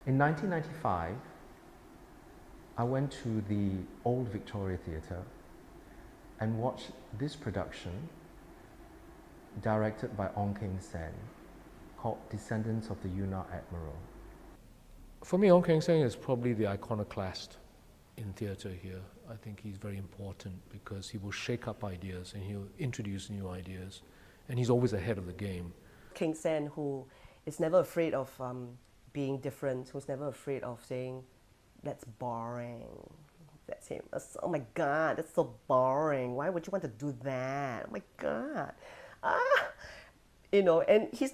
In 1995, I went to the Old Victoria Theatre and watched this production directed by Ong Keng Sen called Descendants of the Yunnan Admiral. For me, Ong Keng Sen is probably the iconoclast in theatre here. I think he's very important because he will shake up ideas and he'll introduce new ideas, and he's always ahead of the game. Keng Sen, who is never afraid of being different, who's never afraid of saying, that's boring. That's him. Oh my God, that's so boring. Why would you want to do that? Oh my God. You know, and he's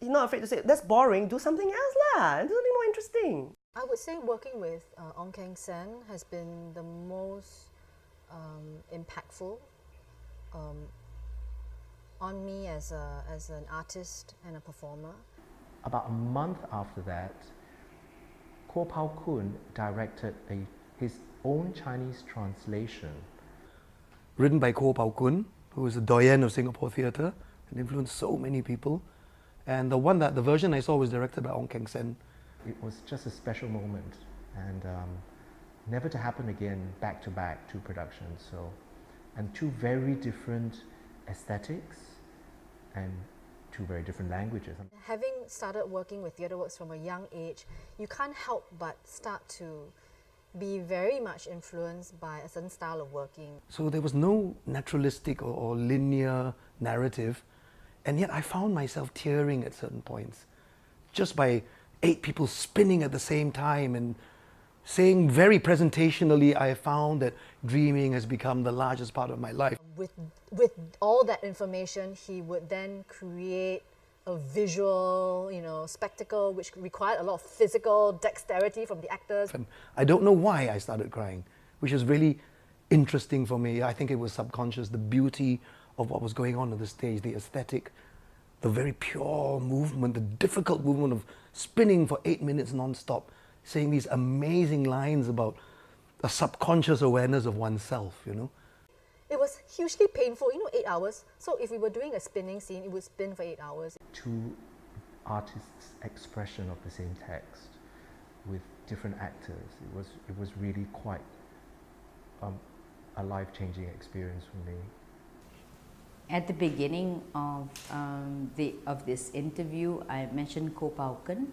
not afraid to say, that's boring, do something else lah, do something more interesting. I would say working with Ong Keng Sen has been the most impactful on me as an artist and a performer. About a month after that, Corp Alkan directed his own Chinese translation. Written by Corp Alkan, who is a doyen of Singapore theatre and influenced so many people. And the version I saw was directed by Ong Keng Sen. It was just a special moment, and never to happen again, back to back, two productions. And two very different aesthetics and two very different languages. Having started working with theatre works from a young age, you can't help but start to be very much influenced by a certain style of working. So there was no naturalistic or linear narrative, and yet I found myself tearing at certain points, just by 8 people spinning at the same time and saying very presentationally, I found that dreaming has become the largest part of my life. With all that information, he would then create a visual, spectacle which required a lot of physical dexterity from the actors. And I don't know why I started crying, which was really interesting for me. I think it was subconscious, the beauty of what was going on the stage, the aesthetic, the very pure movement, the difficult movement of spinning for 8 minutes non-stop, saying these amazing lines about a subconscious awareness of oneself, It was hugely painful, 8 hours. So if we were doing a spinning scene, it would spin for 8 hours. Two artists' expression of the same text with different actors. It was really quite a life-changing experience for me. At the beginning of this interview, I mentioned Corp Alkan.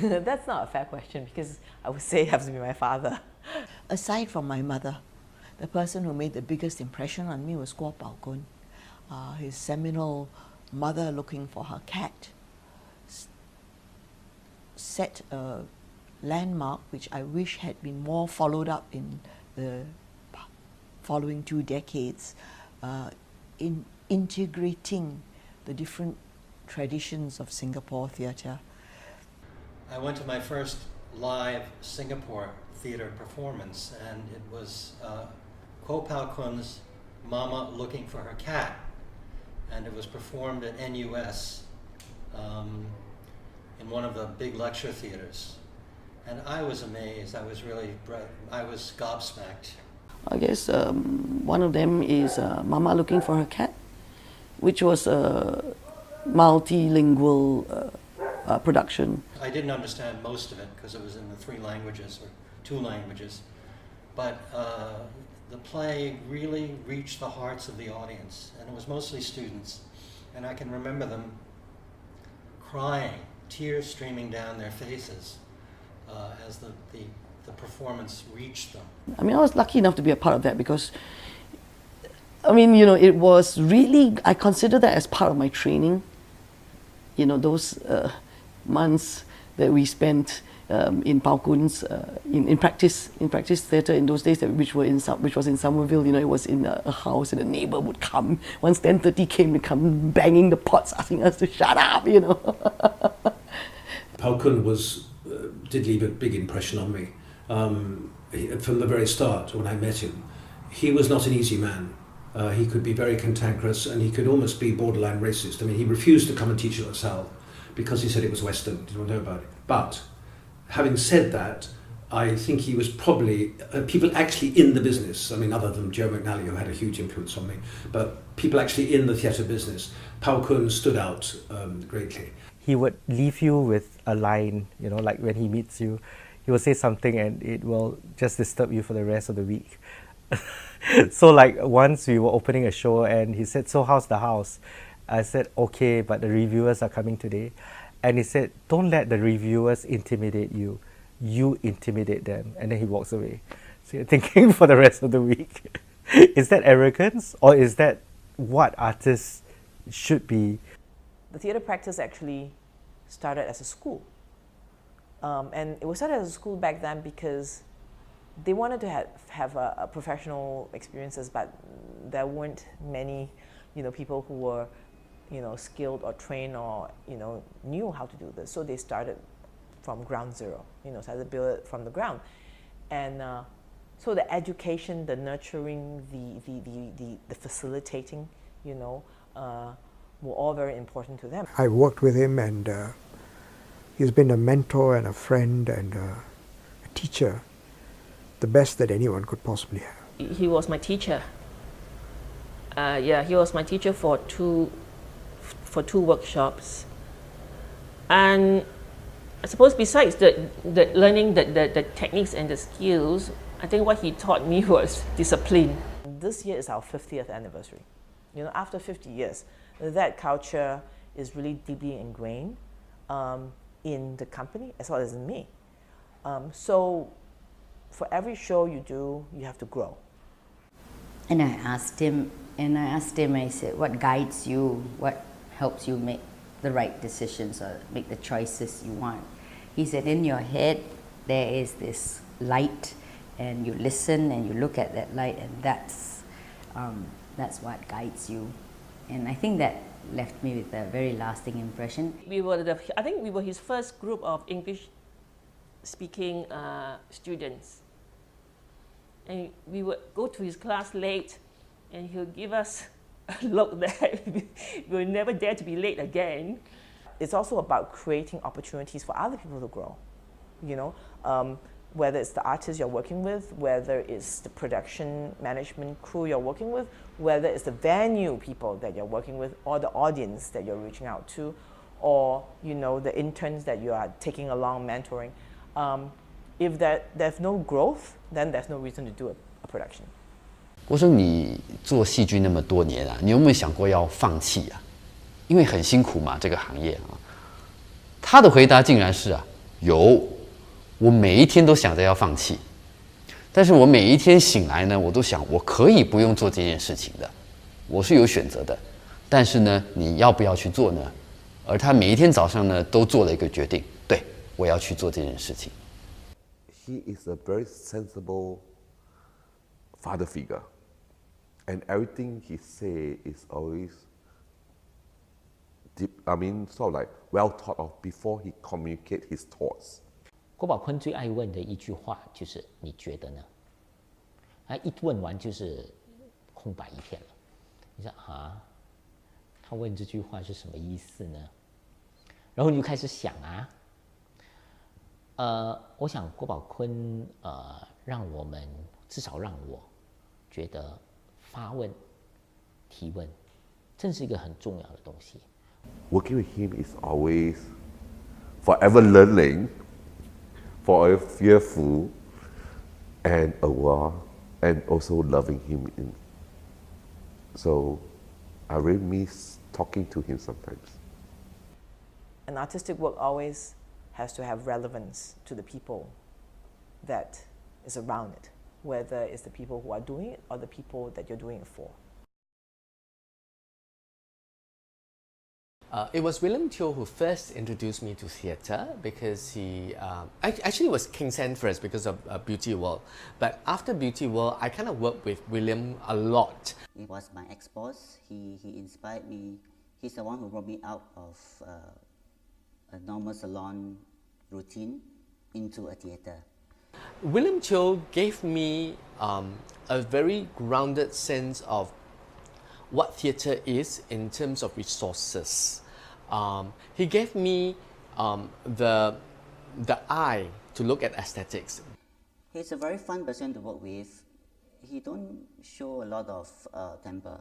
That's not a fair question because I would say it has to be my father. Aside from my mother, the person who made the biggest impression on me was Corp Alkan. His seminal Mother Looking for Her Cat set a landmark which I wish had been more followed up in the following 2 decades, in integrating the different traditions of Singapore theatre. I went to my first live Singapore theatre performance, and it was Corp Alkan's Mama Looking for Her Cat, and it was performed at NUS in one of the big lecture theatres. And I was amazed. I was gobsmacked. I guess one of them is Mama Looking for Her Cat, which was a multilingual production. I didn't understand most of it because it was in the 3 languages or 2 languages, but the play really reached the hearts of the audience, and it was mostly students, and I can remember them crying, tears streaming down their faces as the performance reached them. I mean, I was lucky enough to be a part of that because, I mean, it was really, I consider that as part of my training. Those months that we spent in Palkun's in practice theatre in those days, which was in Somerville. It was in a house, and a neighbour would come once 10:30 came to come banging the pots, asking us to shut up. Palkan did leave a big impression on me from the very start when I met him. He was not an easy man. He could be very cantankerous, and he could almost be borderline racist. I mean, he refused to come and teach at LaSalle because he said it was Western, didn't want to know about it. But having said that, I think he was probably, people actually in the business, I mean, other than Joe McNally, who had a huge influence on me, but people actually in the theatre business, Palkan stood out greatly. he would leave you with a line, you know, like when he meets you, he will say something and it will just disturb you for the rest of the week. So like once we were opening a show and he said, "So how's the house?" I said, "Okay, but the reviewers are coming today." And he said, "Don't let the reviewers intimidate you. You intimidate them." And then he walks away. So you're thinking for the rest of the week, is that arrogance or is that what artists should be? The theatre practice actually started as a school. And it was started as a school back then because they wanted to have a professional experiences, but there weren't many, people who were, skilled or trained or, knew how to do this. So they started from ground zero, started to build it from the ground. And so the education, the nurturing, the facilitating, were all very important to them. I worked with him and he's been a mentor and a friend and a teacher, the best that anyone could possibly have. He was my teacher. He was my teacher for two workshops. And I suppose besides the learning the techniques and the skills, I think what he taught me was discipline. This year is our 50th anniversary. After 50 years, that culture is really deeply ingrained in the company as well as in me. So for every show you do, you have to grow. And I asked him, I said, what guides you? What helps you make the right decisions or make the choices you want? He said, in your head, there is this light, and you listen and you look at that light, and that's what guides you. And I think that left me with a very lasting impression. I think we were his first group of English-speaking students. And we would go to his class late, and he would give us a look that we would never dare to be late again. It's also about creating opportunities for other people to grow, whether it's the artists you're working with, whether it's the production management crew you're working with, whether it's the venue people that you're working with, or the audience that you're reaching out to, or the interns that you are taking along, mentoring. If there's no growth, then there's no reason to do a production. 我说你做戏剧那么多年啊，你有没有想过要放弃啊？因为很辛苦嘛，这个行业啊。他的回答竟然是有，我每一天都想着要放弃，但是我每一天醒来呢，我都想我可以不用做这件事情的，我是有选择的，但是呢，你要不要去做呢？而他每一天早上呢，都做了一个决定，对，我要去做这件事情。He is a very sensible father figure, and everything he say is always deep. Sort of like well thought of before he communicate his thoughts. 郭宝坤最爱问的一句话就是“你觉得呢？”一问完就是空白一片了。你说他问这句话是什么意思呢？然后你就开始想我想郭宝坤至少让我觉得发问、提问，真是一个很重要的东西。Working with him is always forever learning, forever fearful, and aware, and also loving him. So I really miss talking to him sometimes. An artistic work always has to have relevance to the people that is around it, whether it's the people who are doing it or the people that you're doing it for. It was William Teo who first introduced me to theatre because he actually was King's Hand first because of Beauty World. But after Beauty World, I kind of worked with William a lot. It was my ex-boss. He inspired me. He's the one who brought me out of a normal salon routine into a theatre. William Teo gave me a very grounded sense of what theatre is in terms of resources. He gave me the eye to look at aesthetics. He's a very fun person to work with. He don't show a lot of temper.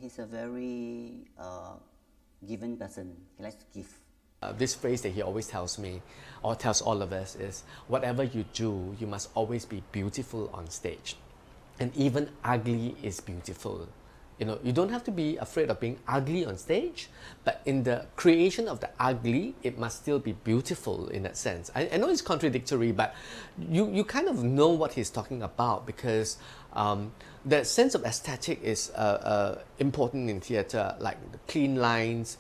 He's a very given person. He likes to give. This phrase that he always tells me, or tells all of us, is whatever you do, you must always be beautiful on stage. And even ugly is beautiful. You know, you don't have to be afraid of being ugly on stage, but in the creation of the ugly, it must still be beautiful in that sense. I know it's contradictory, but you kind of know what he's talking about, because that sense of aesthetic is important in theatre, like the clean lines,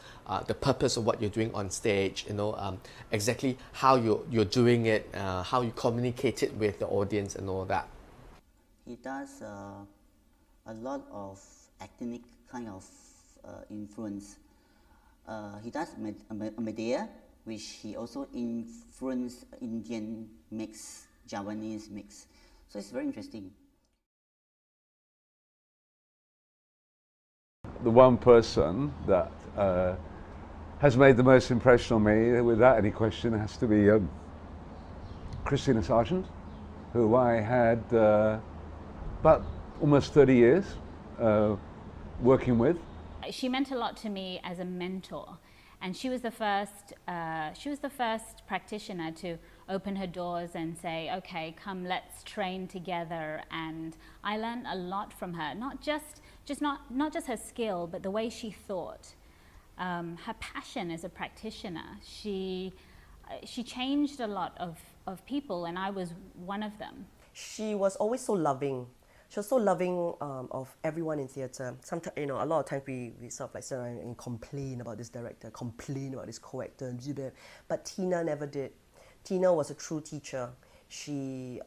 the purpose of what you're doing on stage, you know, exactly how you're doing it, how you communicate it with the audience and all that. He does a lot of ethnic kind of influence. He does Medea, which he also influenced Indian mix, Javanese mix. So it's very interesting. The one person that has made the most impression on me, without any question, has to be Christina Sargent, who I had about almost 30 years working with. She meant a lot to me as a mentor, and she was the first practitioner to open her doors and say, okay, come, let's train together. And I learned a lot from her, not just her skill, but the way she thought, her passion as a practitioner. She changed a lot of people, and I was one of them. She was always so loving. She was so loving of everyone in theatre. Sometimes, you know, a lot of times we sort of like sit around and complain about this director, complain about this co-actor, but Tina never did. Tina was a true teacher. She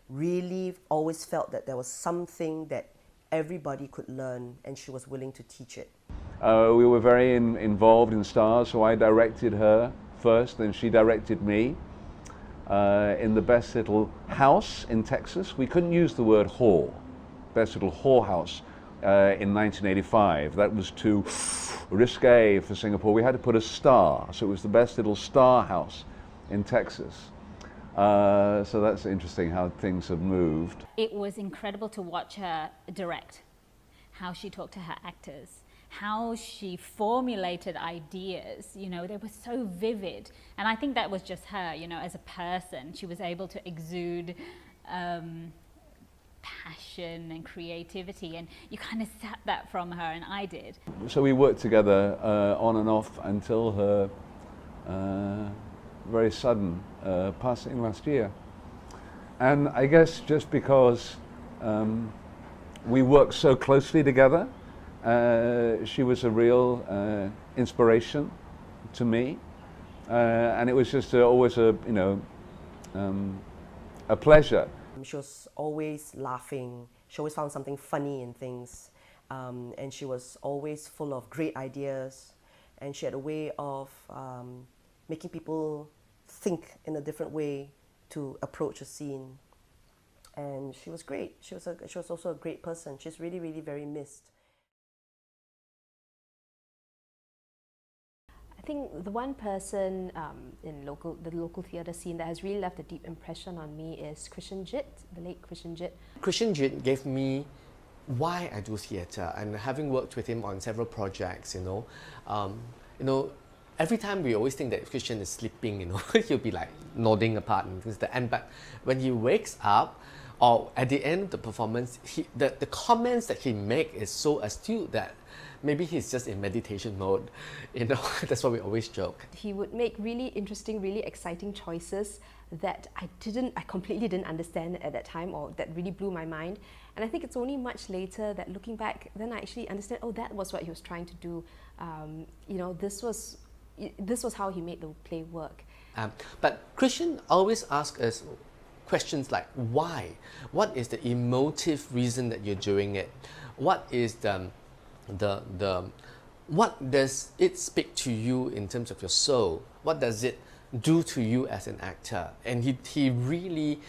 really always felt that there was something that everybody could learn, and she was willing to teach it. We were very involved in Stars, so I directed her first, then she directed me. In the Best Little House in Texas. We couldn't use the word hall, Best Little Hall House, in 1985. That was too risque for Singapore. We had to put a star, so it was the Best Little Star House in Texas. So that's interesting how things have moved. It was incredible to watch her direct, how she talked to her actors, how she formulated ideas. You know, they were so vivid, and I think that was just her, you know, as a person. She was able to exude passion and creativity, and you kind of sat that from her, and I did. So we worked together on and off until her very sudden passing last year. And I guess just because we worked so closely together, she was a real inspiration to me, and it was just always a pleasure. She was always laughing. She always found something funny in things, and she was always full of great ideas. And she had a way of making people think in a different way to approach a scene. And she was great. She was also a great person. She's really, really very missed. I think the one person in the local theatre scene that has really left a deep impression on me is Christian Jit, the late Christian Jit. Christian Jit gave me why I do theatre, and having worked with him on several projects, every time we always think that Christian is sleeping, he'll be like nodding apart and things like that. But when he wakes up, or at the end of the performance, the comments that he makes is so astute that maybe he's just in meditation mode, that's what we always joke. He would make really interesting, really exciting choices that I completely didn't understand at that time, or that really blew my mind. And I think it's only much later that, looking back, then I actually understand, oh, that was what he was trying to do. This was how he made the play work. But Christian always asks us questions like, why? What is the emotive reason that you're doing it? What is what does it speak to you in terms of your soul? What does it do to you as an actor? And he really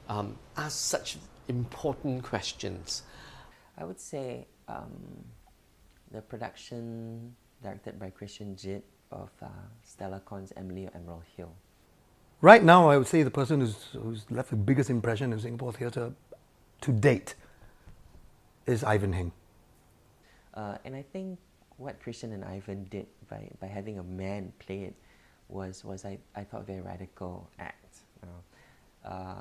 asks such important questions. I would say the production directed by Christian Jit of Stella Korn's Emily or Emerald Hill. Right now, I would say the person who's left the biggest impression in Singapore theatre to date is Ivan Heng. And I think what Christian and Ivan did by having a man play it was I thought, a very radical act.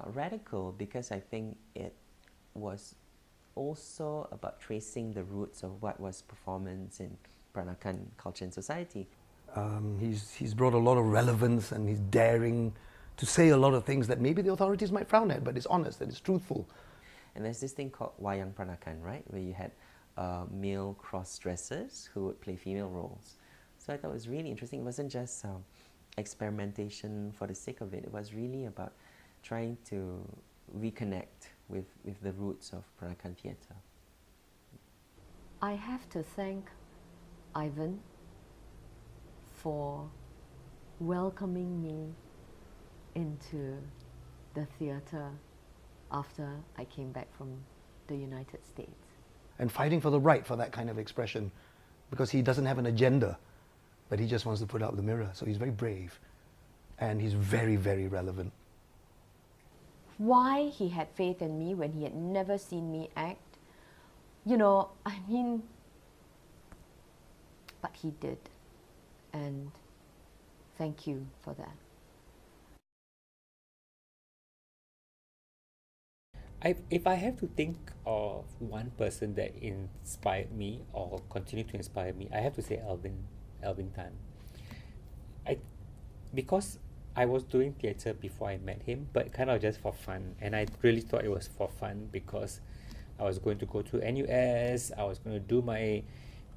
Radical because I think it was also about tracing the roots of what was performance in Peranakan culture and society. He's brought a lot of relevance, and he's daring to say a lot of things that maybe the authorities might frown at, but it's honest and it's truthful. And there's this thing called Wayang Peranakan, right, where you had male cross-dressers who would play female roles. So I thought it was really interesting. It wasn't just experimentation for the sake of it. It was really about trying to reconnect with the roots of Peranakan theatre. I have to thank Ivan for welcoming me into the theatre after I came back from the United States. And fighting for the right for that kind of expression, because he doesn't have an agenda, but he just wants to put out the mirror. So he's very brave, and he's very, very relevant. Why he had faith in me when he had never seen me act, you know, I mean, but he did. And thank you for that. If I have to think of one person that inspired me or continue to inspire me, I have to say Alvin Tan. Because I was doing theatre before I met him, but kind of just for fun, and I really thought it was for fun because I was going to go to NUS, I was going to do my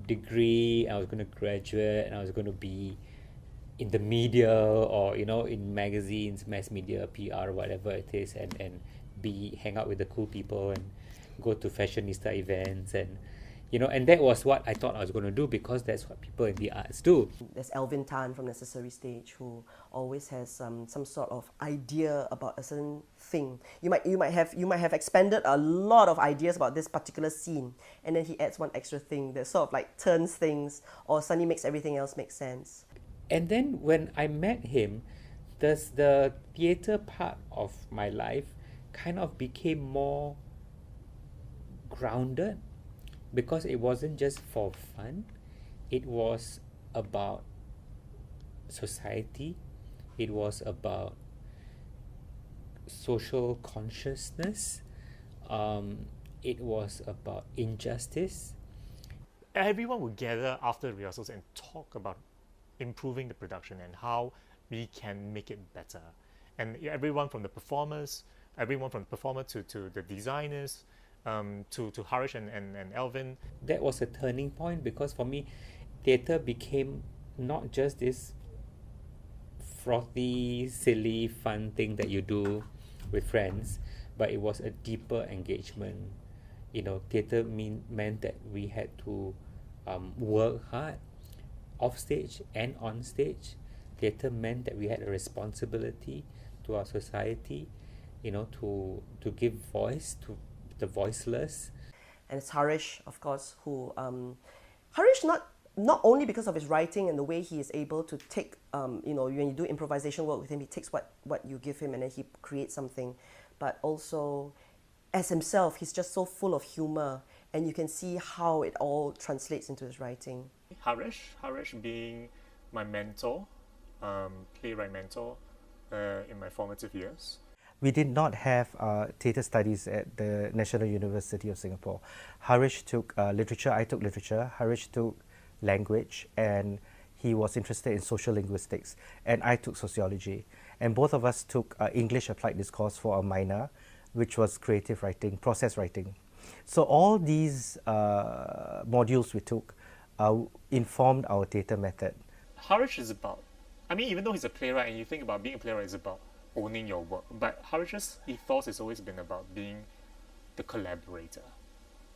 degree, I was going to graduate, and I was going to be in the media or, you know, in magazines, mass media, PR, whatever it is, and hang out with the cool people and go to fashionista events, and you know, and that was what I thought I was going to do because that's what people in the arts do. There's Alvin Tan from Necessary Stage who always has some sort of idea about a certain thing. You might have expended a lot of ideas about this particular scene, and then he adds one extra thing that sort of like turns things or suddenly makes everything else make sense. And then when I met him, the theatre part of my life kind of became more grounded because it wasn't just for fun, it was about society, it was about social consciousness, it was about injustice. Everyone would gather after rehearsals and talk about improving the production and how we can make it better. And everyone from the performers, to the designers, to Harish and Alvin. That was a turning point because for me, theatre became not just this frothy, silly, fun thing that you do with friends, but it was a deeper engagement. You know, theatre meant that we had to work hard off stage and on stage. Theatre meant that we had a responsibility to our society, you know, to give voice to the voiceless. And it's Harish, of course, who Harish not only because of his writing and the way he is able to take you know, when you do improvisation work with him, he takes what you give him and then he creates something, but also as himself, he's just so full of humor, and you can see how it all translates into his writing. Harish being my mentor, playwright mentor in my formative years. We did not have theatre studies at the National University of Singapore. Harish took literature, I took literature, Harish took language, and he was interested in social linguistics, and I took sociology. And both of us took English Applied Discourse for a minor, which was creative writing, process writing. So all these modules we took informed our theatre method. Harish is about, I mean, even though he's a playwright and you think about being a playwright is about owning your work, but Harish's ethos has always been about being the collaborator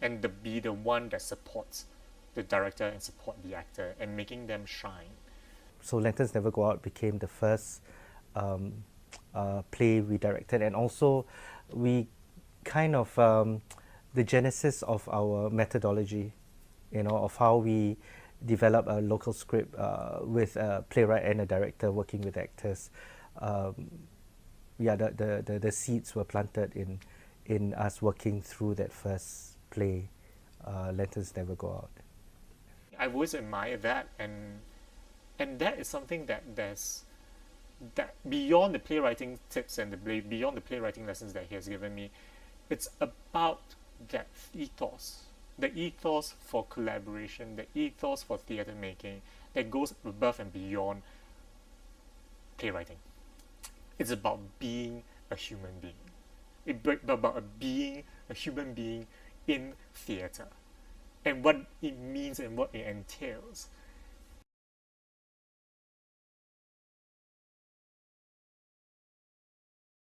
and be the one that supports the director and support the actor and making them shine. So Lanterns Never Go Out became the first play we directed, and also we kind of the genesis of our methodology, you know, of how we develop a local script with a playwright and a director working with actors. Yeah, the seeds were planted in us working through that first play, Lanterns Never Go Out. I've always admired that, and that is something that beyond the playwriting tips and beyond the playwriting lessons that he has given me, it's about that ethos, the ethos for collaboration, the ethos for theatre making that goes above and beyond playwriting. It's about being a human being. It's about being a human being in theatre, and what it means and what it entails.